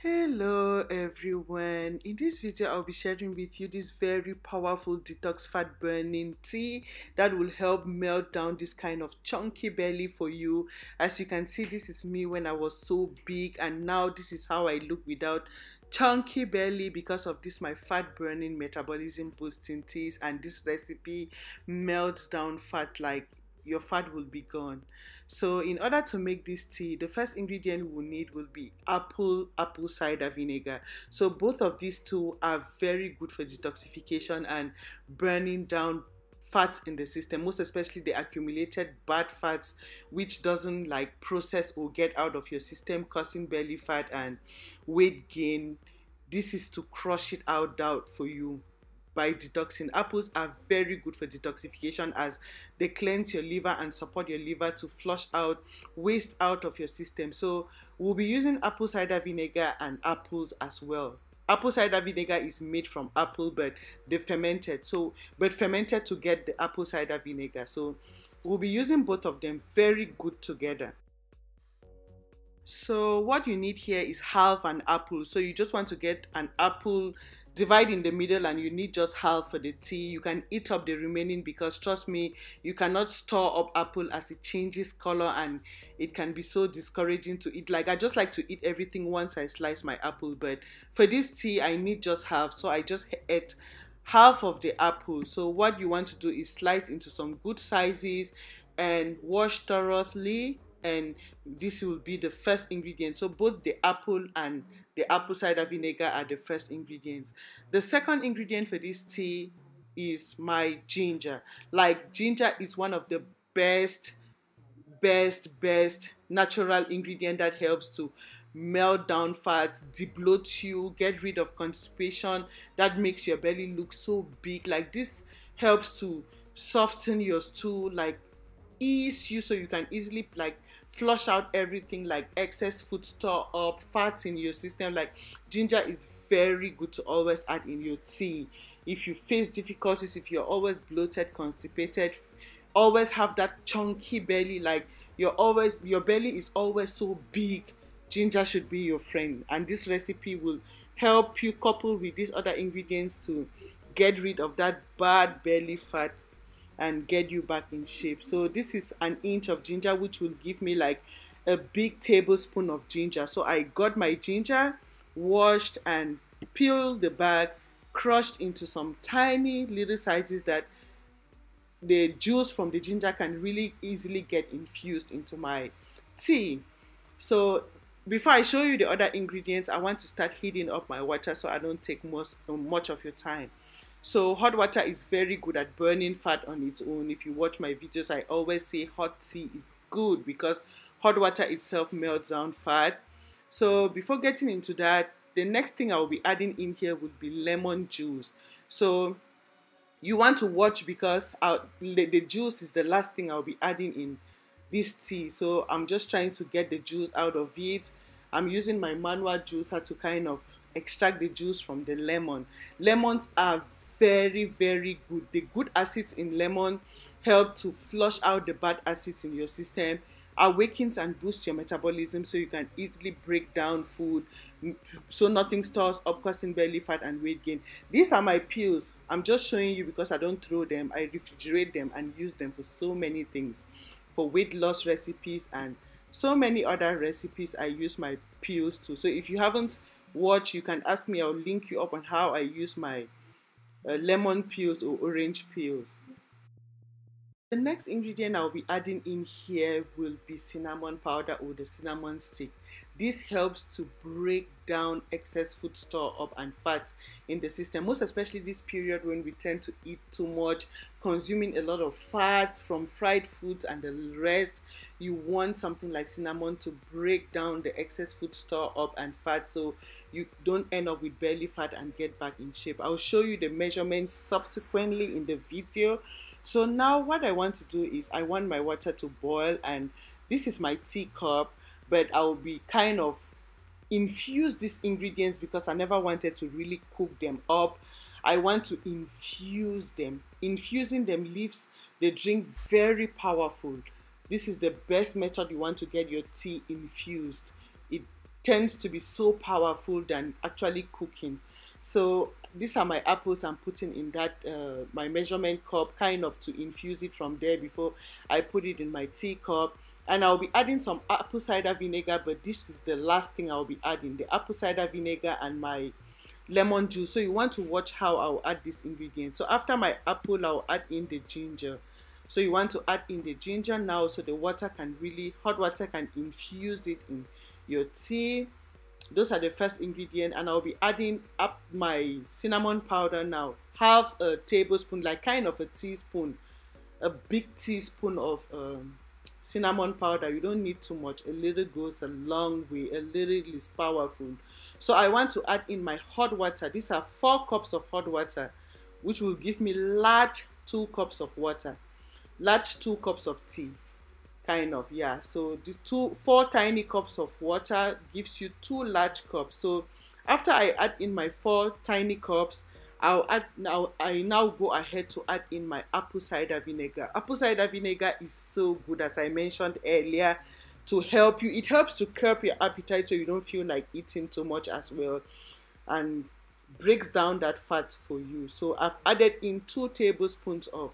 Hello everyone. In this video I'll be sharing with you this very powerful detox fat burning tea that will help melt down this kind of chunky belly for you. As you can see, this is me when I was so big, and now this is how I look without chunky belly because of this my fat burning metabolism boosting teas. And this recipe melts down fat like your fat will be gone. So in order to make this tea, the first ingredient we'll need will be apple cider vinegar. So both of these two are very good for detoxification and burning down fats in the system, most especially the accumulated bad fats which doesn't like process or get out of your system, causing belly fat and weight gain. This is to crush it out for you by detoxing. Apples are very good for detoxification as they cleanse your liver and support your liver to flush out waste out of your system. So we'll be using apple cider vinegar and apples as well. Apple cider vinegar is made from apple, but they fermented. But fermented to get the apple cider vinegar. So we'll be using both of them very good together. So what you need here is half an apple. So you just want to get an apple, divide in the middle, and you need just half for the tea. You can eat up the remaining because trust me, you cannot store up apple as it changes color and it can be so discouraging to eat. Like I just like to eat everything once I slice my apple, but for this tea I need just half, so I just ate half of the apple. So what you want to do is slice into some good sizes and wash thoroughly, and this will be the first ingredient. So both the apple and the apple cider vinegar are the first ingredients. The second ingredient for this tea is my ginger. Like ginger is one of the best natural ingredient that helps to melt down fats, debloat you, get rid of constipation that makes your belly look so big. Like this helps to soften your stool, like ease you so you can easily like flush out everything like excess food store up, fats in your system. Like ginger is very good to always add in your tea if you face difficulties, if you're always bloated, constipated, always have that chunky belly, like your belly is always so big. Ginger should be your friend, and this recipe will help you couple with these other ingredients to get rid of that bad belly fat and get you back in shape. So this is an inch of ginger, which will give me like a big tablespoon of ginger. So I got my ginger, washed and peeled the back, crushed into some tiny little sizes that the juice from the ginger can really easily get infused into my tea. So before I show you the other ingredients, I want to start heating up my water so I don't take much of your time. So hot water is very good at burning fat on its own. If you watch my videos, I always say hot tea is good because hot water itself melts down fat. So before getting into that, the next thing I will be adding in here would be lemon juice. So you want to watch because the juice is the last thing I'll be adding in this tea. So I'm just trying to get the juice out of it. I'm using my manual juicer to kind of extract the juice from the lemon. Lemons are very good. The good acids in lemon help to flush out the bad acids in your system, awakens and boosts your metabolism so you can easily break down food so nothing stores up, causing belly fat and weight gain. These are my pills. I'm just showing you because I don't throw them. I refrigerate them and use them for so many things, for weight loss recipes and so many other recipes. I use my pills too. So if you haven't watched, you can ask me. I'll link you up on how I use my lemon peels or orange peels. The next ingredient I'll be adding in here will be cinnamon powder or the cinnamon stick. This helps to break down excess food store up and fats in the system, most especially this period when we tend to eat too much, consuming a lot of fats from fried foods and the rest. You want something like cinnamon to break down the excess food store up and fat so you don't end up with belly fat and get back in shape. I'll show you the measurements subsequently in the video. So now what I want to do is I want my water to boil, and this is my teacup, but I'll be kind of infuse these ingredients because I never wanted to really cook them up. I want to infuse them. Infusing them leaves the drink very powerful. This is the best method you want to get your tea infused. It tends to be so powerful than actually cooking. So these are my apples I'm putting in that my measurement cup, kind of to infuse it from there before I put it in my teacup. And I'll be adding some apple cider vinegar, but this is the last thing I'll be adding, the apple cider vinegar and my lemon juice. So you want to watch how I'll add this ingredient. So after my apple, I'll add in the ginger. So you want to add in the ginger now, so the water can really, hot water can infuse it in your tea. Those are the first ingredient. And I'll be adding up my cinnamon powder now, half a tablespoon, like kind of a teaspoon, a big teaspoon of cinnamon powder. You don't need too much. A little goes a long way. A little is powerful. So I want to add in my hot water. These are 4 cups of hot water, which will give me large 2 cups of water, large 2 cups of tea, kind of, yeah. So these 4 tiny cups of water gives you 2 large cups. So after I add in my 4 tiny cups, I now go ahead to add in my apple cider vinegar. Apple cider vinegar is so good, as I mentioned earlier, to help you. It helps to curb your appetite so you don't feel like eating too much as well, and breaks down that fat for you. So I've added in 2 tablespoons of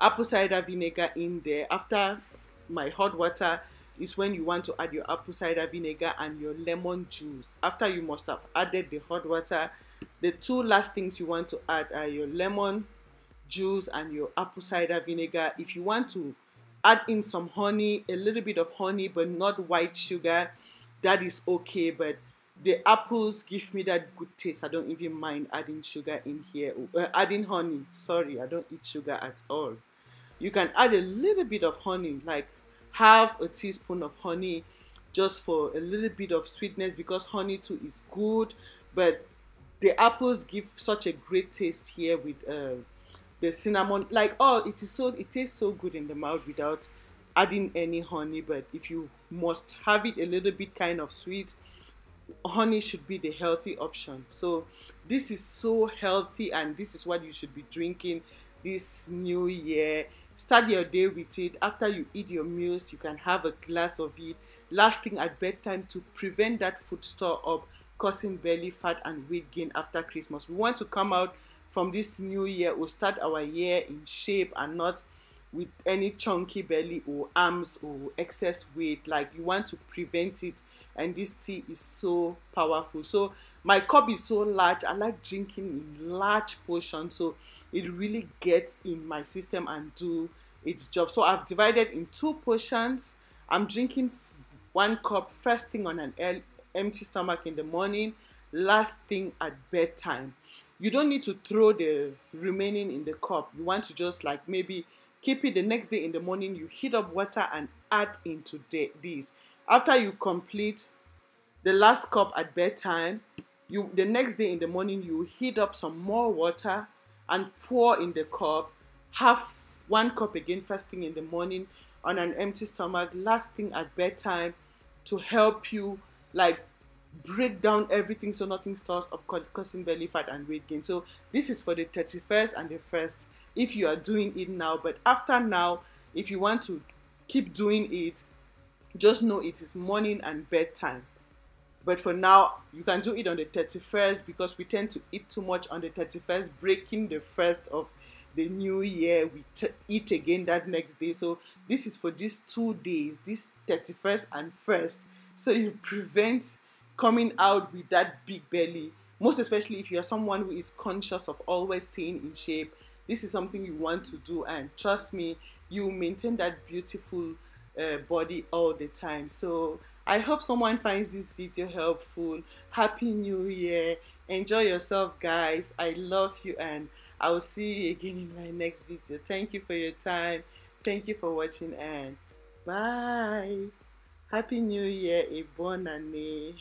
apple cider vinegar in there. After my hot water is when you want to add your apple cider vinegar and your lemon juice. After you must have added the hot water, the 2 last things you want to add are your lemon juice and your apple cider vinegar. If you want to add in some honey, a little bit of honey, but not white sugar, that is okay. But the apples give me that good taste. I don't even mind adding sugar in here, adding honey. Sorry, I don't eat sugar at all. You can add a little bit of honey, like half a teaspoon of honey, just for a little bit of sweetness, because honey too is good. But the apples give such a great taste here with the cinnamon. Like, oh, it tastes so good in the mouth without adding any honey. But if you must have it a little bit kind of sweet, honey should be the healthy option. So this is so healthy, and this is what you should be drinking this new year. Start your day with it. After you eat your meals, you can have a glass of it. Last thing at bedtime, to prevent that food store up causing belly fat and weight gain after Christmas. We want to come out from this new year, or start our year in shape and not with any chunky belly or arms or excess weight. Like, you want to prevent it, and this tea is so powerful. So my cup is so large. I like drinking in large portions, so it really gets in my system and do its job. So I've divided in 2 portions. I'm drinking 1 cup first thing on an empty stomach in the morning, last thing at bedtime. You don't need to throw the remaining in the cup. You want to just like maybe keep it the next day in the morning. You heat up water and add into this. After you complete the last cup at bedtime, the next day in the morning you heat up some more water and pour in the cup. Have 1 cup again first thing in the morning on an empty stomach, last thing at bedtime, to help you like break down everything so nothing stores up causing belly fat and weight gain. So this is for the 31st and the 1st if you are doing it now. But after now, if you want to keep doing it, just know it is morning and bedtime. But for now, you can do it on the 31st, because we tend to eat too much on the 31st, breaking the 1st of the new year. We eat again that next day. So this is for these 2 days, this 31st and 1st. So you prevent coming out with that big belly, most especially if you are someone who is conscious of always staying in shape. This is something you want to do, and trust me, you maintain that beautiful body all the time. So I hope someone finds this video helpful. Happy New Year. Enjoy yourself, guys. I love you, and I will see you again in my next video. Thank you for your time. Thank you for watching, and bye. Happy New Year. A bon année.